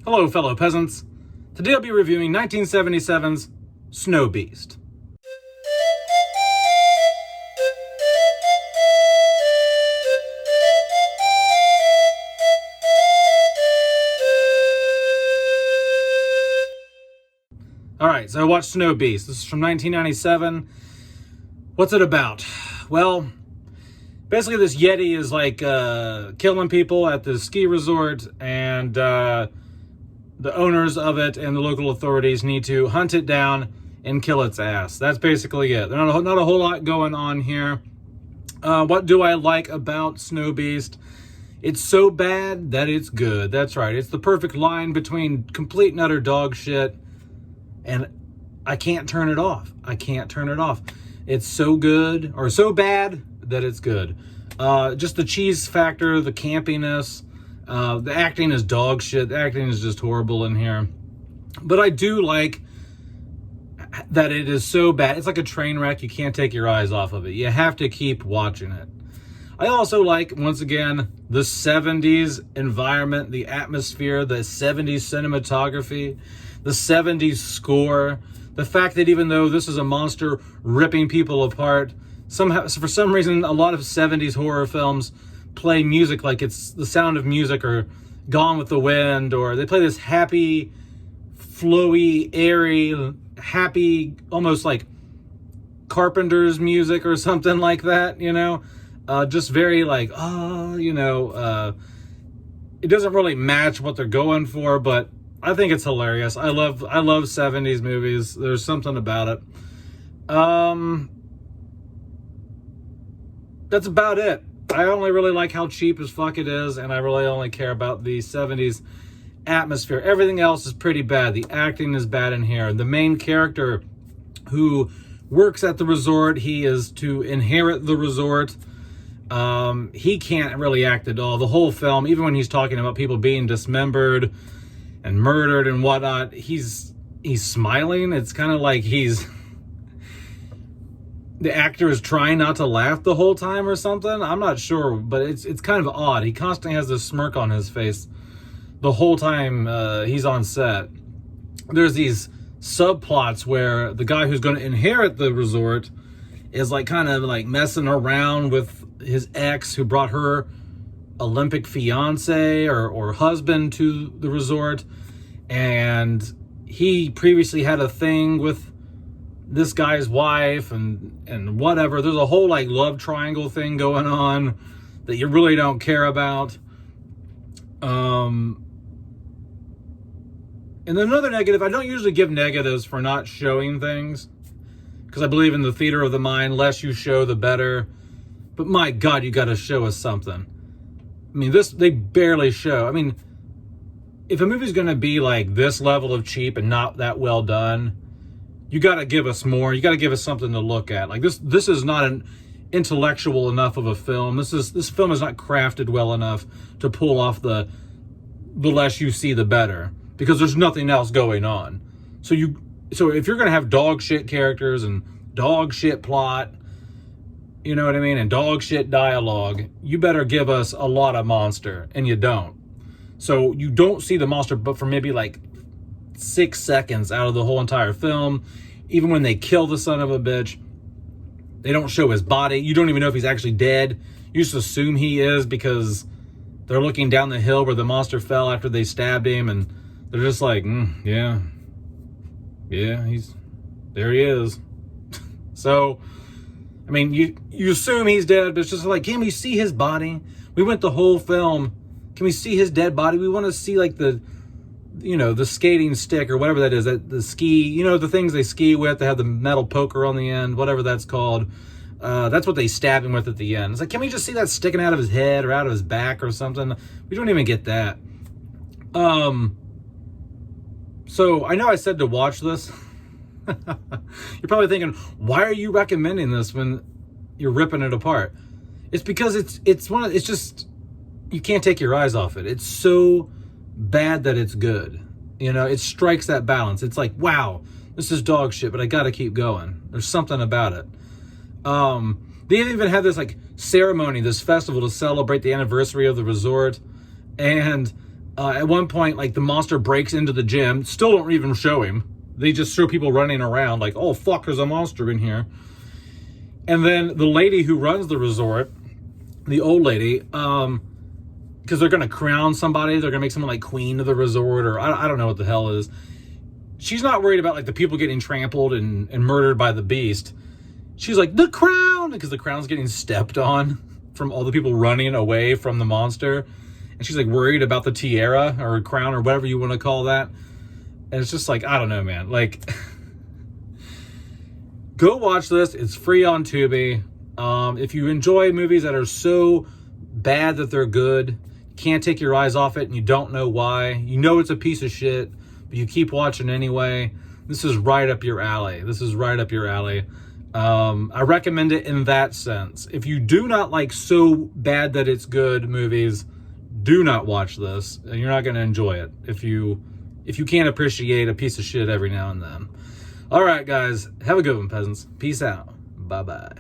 Hello, fellow peasants. Today I'll be reviewing 1977's SnowBeast. Alright, so I watched SnowBeast. This is from 1997. What's it about? Well, basically this Yeti is like killing people at the ski resort, and the owners of it and the local authorities need to hunt it down and kill its ass. That's basically it. There's not a whole lot going on here. What do I like about SnowBeast? It's so bad that it's good. That's right. It's the perfect line between complete and utter dog shit, and I can't turn it off. I can't turn it off. It's so good, or so bad that it's good. Just the cheese factor, the campiness, the acting is dog shit. The acting is just horrible in here. But I do like that it is so bad. It's like a train wreck. You can't take your eyes off of it. You have to keep watching it. I also like, once again, the 70s environment, the atmosphere, the 70s cinematography, the 70s score. The fact that even though this is a monster ripping people apart, somehow, for some reason, a lot of 70s horror films play music like it's The Sound of Music or Gone with the Wind, or they play this happy, flowy, airy, happy, almost like Carpenter's music or something like that, you know? Just very like, it doesn't really match what they're going for, but I think it's hilarious. I love 70s movies. There's something about it. That's about it. I only really like how cheap as fuck it is, and I really only care about the 70s atmosphere. Everything else is pretty bad. The acting is bad in here. The main character who works at the resort, he is to inherit the resort. He can't really act at all. The whole film, even when he's talking about people being dismembered and murdered and whatnot, he's smiling. It's kind of like the actor is trying not to laugh the whole time or something. I'm not sure, but it's kind of odd. He constantly has this smirk on his face the whole time he's on set. There's these subplots where the guy who's going to inherit the resort is like kind of like messing around with his ex who brought her Olympic fiance or husband to the resort, and he previously had a thing with this guy's wife and whatever. There's a whole like love triangle thing going on that you really don't care about. And then another negative, I don't usually give negatives for not showing things, because I believe in the theater of the mind, less you show the better. But my God, you got to show us something. I mean, they barely show. I mean, if a movie's going to be like this level of cheap and not that well done, you got to give us more. You got to give us something to look at. Like this is not an intellectual enough of a film. This film is not crafted well enough to pull off the less you see, the better, because there's nothing else going on. So if you're going to have dog shit characters and dog shit plot, you know what I mean, and dog shit dialogue, you better give us a lot of monster, and you don't. So you don't see the monster but for maybe like 6 seconds out of the whole entire film. Even when they kill the son of a bitch, they don't show his body. You don't even know if he's actually dead. You just assume he is because they're looking down the hill where the monster fell after they stabbed him, and they're just like, yeah, there he is. So, I mean, you assume he's dead, but it's just like, can we see his body? We went the whole film. Can we see his dead body? We want to see like the skating stick or whatever that is, the ski, the things they ski with, they have the metal poker on the end, whatever that's called. That's what they stab him with at the end. It's like, can we just see that sticking out of his head or out of his back or something? We don't even get that. So I know I said to watch this. You're probably thinking, why are you recommending this when you're ripping it apart? It's because it's just, you can't take your eyes off it. It's so bad that it's good. It strikes that balance. It's like, wow, this is dog shit, but I gotta keep going. There's something about it. They even had this like ceremony, this festival to celebrate the anniversary of the resort, and At one point, like, the monster breaks into the gym. Still don't even show him. They just show people running around like, oh, fuck, there's a monster in here. And then the lady who runs the resort, the old lady, because they're going to crown somebody. They're going to make someone like queen of the resort, or I don't know what the hell is. She's not worried about like the people getting trampled and murdered by the beast. She's like, the crown, because the crown's getting stepped on from all the people running away from the monster. And she's like worried about the tiara or crown or whatever you want to call that. And it's just like, I don't know, man. Like, go watch this. It's free on Tubi. If you enjoy movies that are so bad that they're good, can't take your eyes off it, and you don't know why, you know it's a piece of shit, but you keep watching anyway, this is right up your alley. This is right up your alley. I recommend it in that sense. If you do not like so bad that it's good movies, do not watch this, and you're not going to enjoy it if you can't appreciate a piece of shit every now and then. All right, guys, have a good one, peasants. Peace out. Bye-bye.